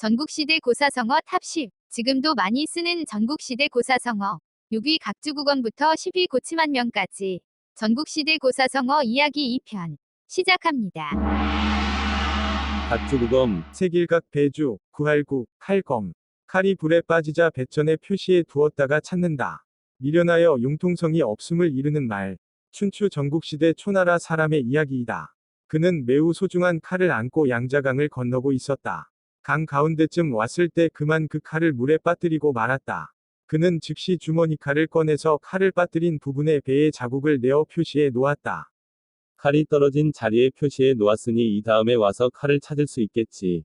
전국시대 고사성어 탑 10. 지금도 많이 쓰는 전국시대 고사성어. 6위 각주국어부터 10위 고침안면까지. 전국시대 고사성어 이야기 2편. 시작합니다. 각주국엄, 색일각 배주, 구할구, 칼검. 칼이 불에 빠지자 뱃전에 표시해 두었다가 찾는다. 미련하여 융통성이 없음을 이르는 말. 춘추 전국시대 초나라 사람의 이야기이다. 그는 매우 소중한 칼을 안고 양자강을 건너고 있었다. 강 가운데쯤 왔을 때 그만 그 칼을 물에 빠뜨리고 말았다. 그는 즉시 주머니 칼을 꺼내서 칼을 빠뜨린 부분에 배의 자국을 내어 표시해 놓았다. 칼이 떨어진 자리에 표시해 놓았으니 이 다음에 와서 칼을 찾을 수 있겠지.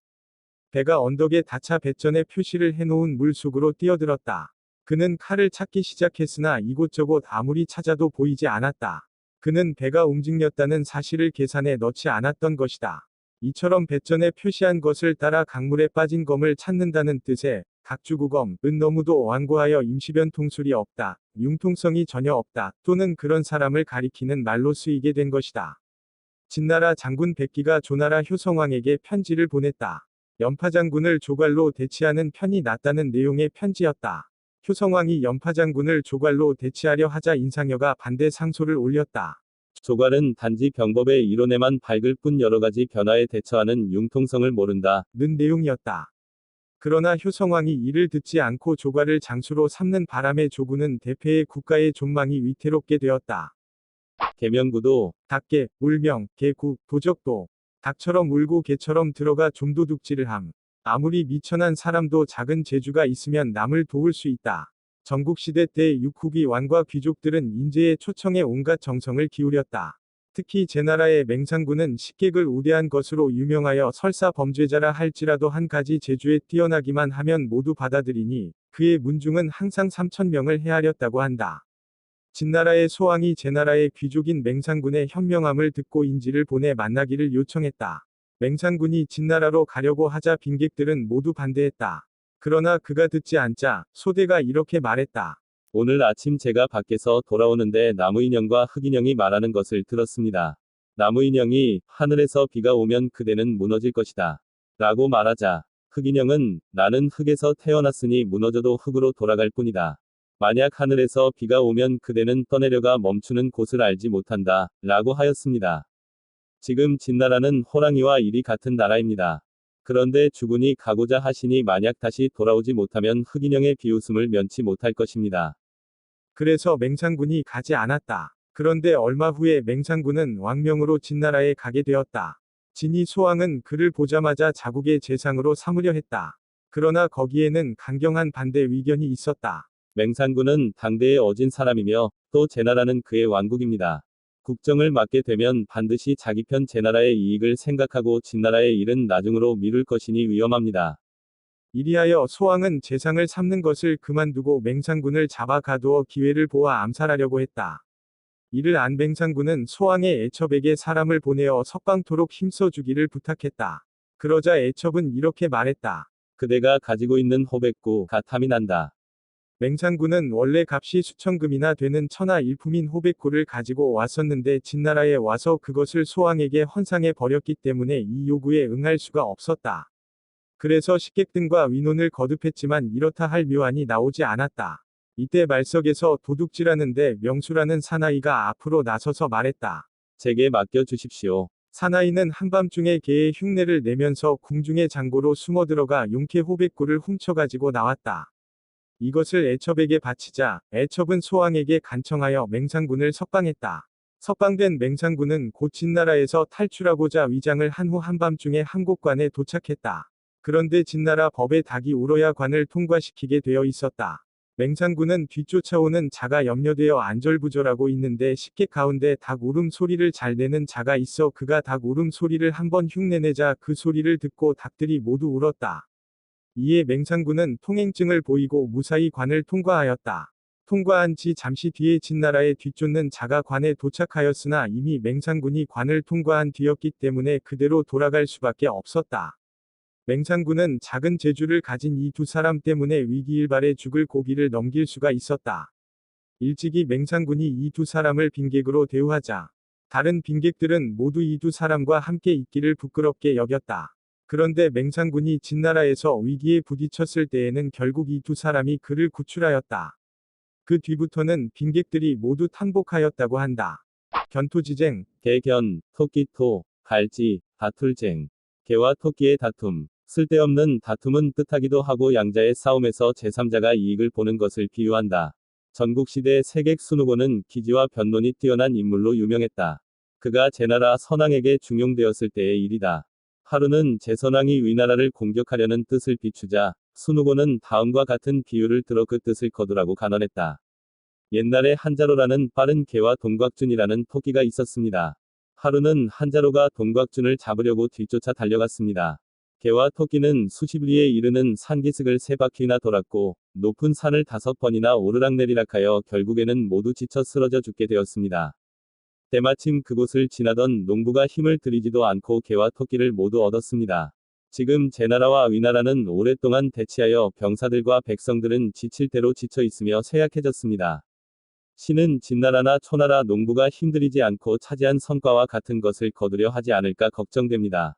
배가 언덕에 닿자 뱃전에 표시를 해놓은 물속으로 뛰어들었다. 그는 칼을 찾기 시작했으나 이곳저곳 아무리 찾아도 보이지 않았다. 그는 배가 움직였다는 사실을 계산에 넣지 않았던 것이다. 이처럼 뱃전에 표시한 것을 따라 강물에 빠진 검을 찾는다는 뜻의 각주국엄은 너무도 완고하여 임시변통술이 없다, 융통성이 전혀 없다, 또는 그런 사람을 가리키는 말로 쓰이게 된 것이다. 진나라 장군 백기가 조나라 효성왕에게 편지를 보냈다. 연파장군을 조갈로 대치하는 편이 낫다는 내용의 편지였다. 효성왕이 연파장군을 조갈로 대치하려 하자 인상여가 반대 상소를 올렸다. 조갈은 단지 병법의 이론에만 밝을 뿐 여러가지 변화에 대처하는 융통성을 모른다. 는 내용이었다. 그러나 효성왕이 이를 듣지 않고 조갈을 장수로 삼는 바람에 조군은 대패의 국가의 존망이 위태롭게 되었다. 계명구도 닭개, 울명, 개구, 도적도. 닭처럼 울고 개처럼 들어가 좀도둑질을 함. 아무리 미천한 사람도 작은 재주가 있으면 남을 도울 수 있다. 전국시대 때 육후기 왕과 귀족들은 인재의 초청에 온갖 정성을 기울였다. 특히 제나라의 맹상군은 식객을 우대한 것으로 유명하여 설사 범죄자라 할지라도 한 가지 재주에 뛰어나기만 하면 모두 받아들이니 그의 문중은 항상 3,000명을 헤아렸다고 한다. 진나라의 소왕이 제나라의 귀족인 맹상군의 현명함을 듣고 인지를 보내 만나기를 요청했다. 맹상군이 진나라로 가려고 하자 빈객들은 모두 반대했다. 그러나 그가 듣지 않자 소대가 이렇게 말했다. 오늘 아침 제가 밖에서 돌아오는데 나무인형과 흑인형이 말하는 것을 들었습니다. 나무인형이 하늘에서 비가 오면 그대는 무너질 것이다. 라고 말하자 흑인형은 나는 흙에서 태어났으니 무너져도 흙으로 돌아갈 뿐이다. 만약 하늘에서 비가 오면 그대는 떠내려가 멈추는 곳을 알지 못한다. 라고 하였습니다. 지금 진나라는 호랑이와 일이 같은 나라입니다. 그런데 주군이 가고자 하시니 만약 다시 돌아오지 못하면 흑인형의 비웃음을 면치 못할 것입니다. 그래서 맹상군이 가지 않았다. 그런데 얼마 후에 맹상군은 왕명으로 진나라에 가게 되었다. 진이 소왕은 그를 보자마자 자국의 재상으로 삼으려 했다. 그러나 거기에는 강경한 반대 의견이 있었다. 맹상군은 당대에 어진 사람이며 또 제나라는 그의 왕국입니다. 국정을 맡게 되면 반드시 자기 편 제나라의 이익을 생각하고 진나라의 일은 나중으로 미룰 것이니 위험합니다. 이리하여 소왕은 재상을 삼는 것을 그만두고 맹상군을 잡아 가두어 기회를 보아 암살하려고 했다. 이를 안 맹상군은 소왕의 애첩에게 사람을 보내어 석방토록 힘써주기를 부탁했다. 그러자 애첩은 이렇게 말했다. 그대가 가지고 있는 호백구 가탐이 난다. 맹상군은 원래 값이 수천금이나 되는 천하 일품인 호백구를 가지고 왔었는데 진나라에 와서 그것을 소왕에게 헌상해 버렸기 때문에 이 요구에 응할 수가 없었다. 그래서 식객 등과 위논을 거듭했지만 이렇다 할 묘안이 나오지 않았다. 이때 말석에서 도둑질하는데 명수라는 사나이가 앞으로 나서서 말했다. 제게 맡겨 주십시오. 사나이는 한밤중에 개의 흉내를 내면서 궁중의 장고로 숨어들어가 용케 호백구를 훔쳐가지고 나왔다. 이것을 애첩에게 바치자 애첩은 소왕에게 간청하여 맹상군을 석방했다. 석방된 맹상군은 곧 진나라에서 탈출하고자 위장을 한 후 한밤중에 함곡관에 도착했다. 그런데 진나라 법에 닭이 울어야 관을 통과시키게 되어 있었다. 맹상군은 뒤쫓아오는 자가 염려되어 안절부절하고 있는데 식객 가운데 닭 울음 소리를 잘 내는 자가 있어 그가 닭 울음 소리를 한번 흉내내자 그 소리를 듣고 닭들이 모두 울었다. 이에 맹상군은 통행증을 보이고 무사히 관을 통과하였다. 통과한 지 잠시 뒤에 진나라에 뒤쫓는 자가 관에 도착하였으나 이미 맹상군이 관을 통과한 뒤였기 때문에 그대로 돌아갈 수밖에 없었다. 맹상군은 작은 재주를 가진 이 두 사람 때문에 위기일발에 죽을 고비를 넘길 수가 있었다. 일찍이 맹상군이 이 두 사람을 빈객으로 대우하자 다른 빈객들은 모두 이 두 사람과 함께 있기를 부끄럽게 여겼다. 그런데 맹산군이 진나라에서 위기에 부딪혔을 때에는 결국 이 두 사람이 그를 구출하였다. 그 뒤부터는 빈객들이 모두 탕복하였다고 한다. 견토지쟁, 개견, 토끼토, 갈지, 다툴쟁. 개와 토끼의 다툼. 쓸데없는 다툼은 뜻하기도 하고 양자의 싸움에서 제3자가 이익을 보는 것을 비유한다. 전국시대 세객 순우고는 기지와 변론이 뛰어난 인물로 유명했다. 그가 제나라 선왕에게 중용되었을 때의 일이다. 하루는 제선왕이 위나라를 공격하려는 뜻을 비추자 순우고는 다음과 같은 비유를 들어 그 뜻을 거두라고 간언했다. 옛날에 한자로라는 빠른 개와 동곽준이라는 토끼가 있었습니다. 하루는 한자로가 동곽준을 잡으려고 뒤쫓아 달려갔습니다. 개와 토끼는 수십 리에 이르는 산기슭을 3바퀴나 돌았고 높은 산을 5번이나 오르락내리락하여 결국에는 모두 지쳐 쓰러져 죽게 되었습니다. 때마침 그곳을 지나던 농부가 힘을 들이지도 않고 개와 토끼를 모두 얻었습니다. 지금 제나라와 위나라는 오랫동안 대치하여 병사들과 백성들은 지칠 대로 지쳐 있으며 쇠약해졌습니다. 신은 진나라나 초나라 농부가 힘들이지 않고 차지한 성과와 같은 것을 거두려 하지 않을까 걱정됩니다.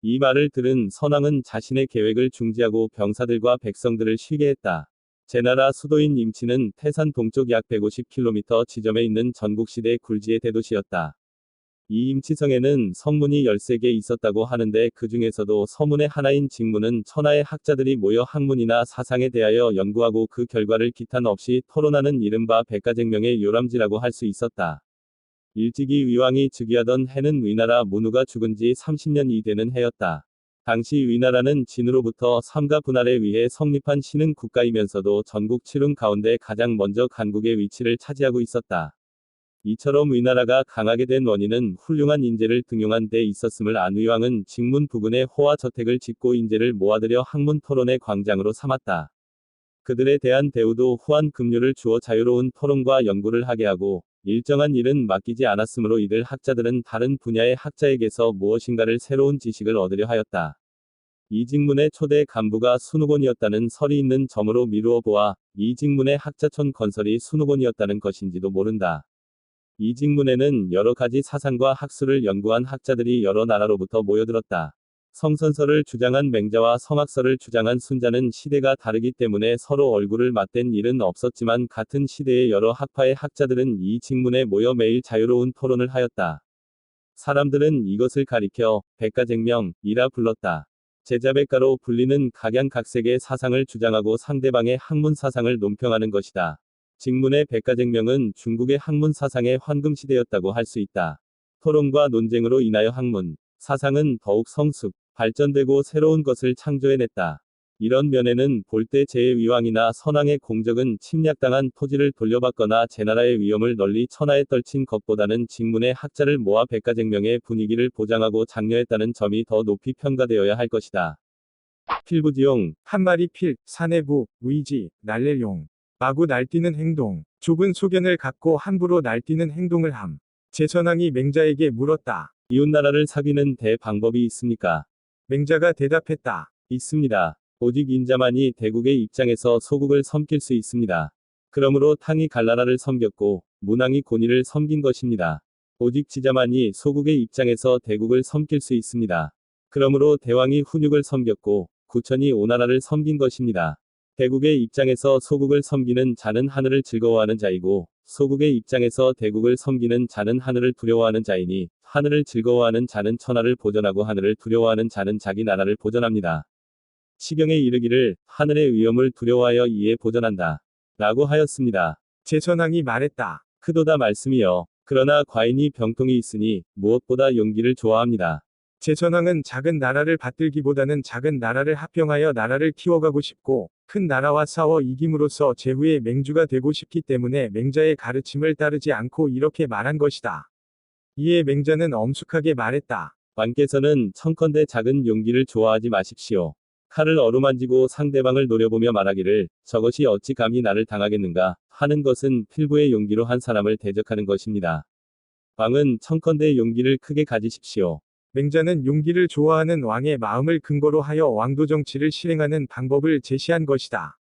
이 말을 들은 선왕은 자신의 계획을 중지하고 병사들과 백성들을 쉬게 했다. 제나라 수도인 임치는 태산 동쪽 약 150km 지점에 있는 전국시대 굴지의 대도시였다. 이 임치성에는 성문이 13개 있었다고 하는데 그 중에서도 서문의 하나인 직문은 천하의 학자들이 모여 학문이나 사상에 대하여 연구하고 그 결과를 기탄 없이 토론하는 이른바 백가쟁명의 요람지라고 할 수 있었다. 일찍이 위왕이 즉위하던 해는 위나라 문우가 죽은 지 30년이 되는 해였다. 당시 위나라는 진으로부터 삼가 분할에 위해 성립한 신흥 국가이면서도 전국 7흥 가운데 가장 먼저 간국의 위치를 차지하고 있었다. 이처럼 위나라가 강하게 된 원인은 훌륭한 인재를 등용한 데 있었음을 안 위왕은 직문 부근에 호화 저택을 짓고 인재를 모아들여 학문 토론의 광장으로 삼았다. 그들에 대한 대우도 후한 급료를 주어 자유로운 토론과 연구를 하게 하고 일정한 일은 맡기지 않았으므로 이들 학자들은 다른 분야의 학자에게서 무엇인가를 새로운 지식을 얻으려 하였다. 이 직문의 초대 간부가 순우곤이었다는 설이 있는 점으로 미루어 보아 이 직문의 학자촌 건설이 순우곤이었다는 것인지도 모른다. 이 직문에는 여러 가지 사상과 학술을 연구한 학자들이 여러 나라로부터 모여들었다. 성선설을 주장한 맹자와 성학설을 주장한 순자는 시대가 다르기 때문에 서로 얼굴을 맞댄 일은 없었지만 같은 시대의 여러 학파의 학자들은 이 직문에 모여 매일 자유로운 토론을 하였다. 사람들은 이것을 가리켜 백가쟁명이라 불렀다. 제자백가로 불리는 각양각색의 사상을 주장하고 상대방의 학문 사상을 논평하는 것이다. 직문의 백가쟁명은 중국의 학문 사상의 황금시대였다고 할 수 있다. 토론과 논쟁으로 인하여 학문, 사상은 더욱 성숙, 발전되고 새로운 것을 창조해냈다. 이런 면에는 볼 때 제2위왕이나 선왕의 공적은 침략당한 토지를 돌려받거나 제나라의 위험을 널리 천하에 떨친 것보다는 직문의 학자를 모아 백가쟁명의 분위기를 보장하고 장려했다는 점이 더 높이 평가되어야 할 것이다. 필부지용, 한 마리 필, 사내부, 위지, 날래용. 마구 날뛰는 행동. 좁은 소견을 갖고 함부로 날뛰는 행동을 함. 제선왕이 맹자에게 물었다. 이웃나라를 사귀는 대방법이 있습니까? 맹자가 대답했다. 있습니다. 오직 인자만이 대국의 입장에서 소국을 섬길 수 있습니다. 그러므로 탕이 갈나라를 섬겼고 문왕이 고니를 섬긴 것입니다. 오직 지자만이 소국의 입장에서 대국을 섬길 수 있습니다. 그러므로 대왕이 훈육을 섬겼고 구천이 오나라를 섬긴 것입니다. 대국의 입장에서 소국을 섬기는 자는 하늘을 즐거워하는 자이고 소국의 입장에서 대국을 섬기는 자는 하늘을 두려워하는 자이니 하늘을 즐거워하는 자는 천하를 보전하고 하늘을 두려워하는 자는 자기 나라를 보전합니다. 시경에 이르기를 하늘의 위험을 두려워하여 이에 보전한다. 라고 하였습니다. 제선왕이 말했다. 크도다 말씀이여. 그러나 과인이 병통이 있으니 무엇보다 용기를 좋아합니다. 제선왕은 작은 나라를 받들기보다는 작은 나라를 합병하여 나라를 키워가고 싶고 큰 나라와 싸워 이김으로써 제후의 맹주가 되고 싶기 때문에 맹자의 가르침을 따르지 않고 이렇게 말한 것이다. 이에 맹자는 엄숙하게 말했다. 왕께서는 청컨대 작은 용기를 좋아하지 마십시오. 칼을 어루만지고 상대방을 노려보며 말하기를 저것이 어찌 감히 나를 당하겠는가 하는 것은 필부의 용기로 한 사람을 대적하는 것입니다. 왕은 청컨대 용기를 크게 가지십시오. 맹자는 용기를 좋아하는 왕의 마음을 근거로 하여 왕도 정치를 실행하는 방법을 제시한 것이다.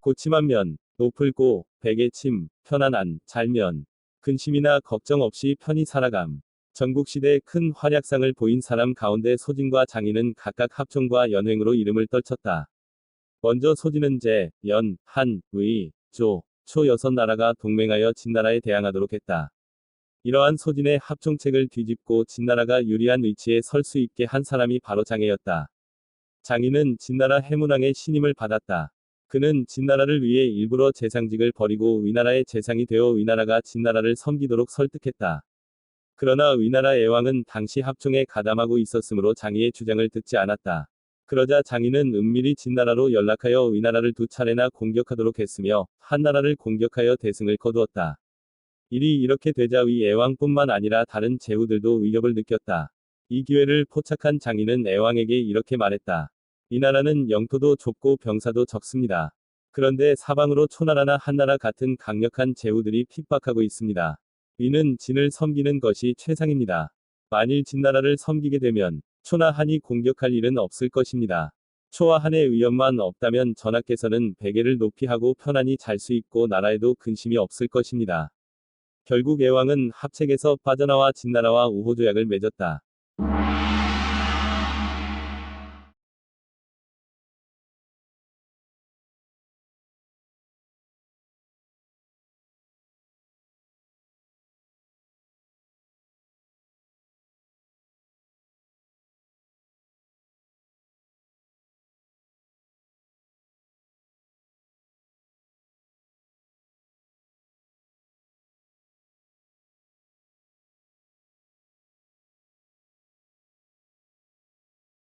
고침한 면, 높을 고, 백의 침, 편안한, 잘면, 근심이나 걱정 없이 편히 살아감. 전국시대에 큰 활약상을 보인 사람 가운데 소진과 장인은 각각 합종과 연횡으로 이름을 떨쳤다. 먼저 소진은 제, 연, 한, 의, 조, 초 6나라가 동맹하여 진나라에 대항하도록 했다. 이러한 소진의 합종책을 뒤집고 진나라가 유리한 위치에 설 수 있게 한 사람이 바로 장애였다. 장인은 진나라 해문왕의 신임을 받았다. 그는 진나라를 위해 일부러 재상직을 버리고 위나라의 재상이 되어 위나라가 진나라를 섬기도록 설득했다. 그러나 위나라 애왕은 당시 합종에 가담하고 있었으므로 장의의 주장을 듣지 않았다. 그러자 장인은 은밀히 진나라로 연락하여 위나라를 2차례나 공격하도록 했으며 한나라를 공격하여 대승을 거두었다. 일이 이렇게 되자 위 애왕뿐만 아니라 다른 제후들도 위협을 느꼈다. 이 기회를 포착한 장인은 애왕에게 이렇게 말했다. 이 나라는 영토도 좁고 병사도 적습니다. 그런데 사방으로 초나라나 한나라 같은 강력한 제후들이 핍박하고 있습니다. 위는 진을 섬기는 것이 최상입니다. 만일 진나라를 섬기게 되면 초나 한이 공격할 일은 없을 것입니다. 초와 한의 위협만 없다면 전하께서는 베개를 높이 하고 편안히 잘 수 있고 나라에도 근심이 없을 것입니다. 결국 애왕은 합책에서 빠져나와 진나라와 우호조약을 맺었다.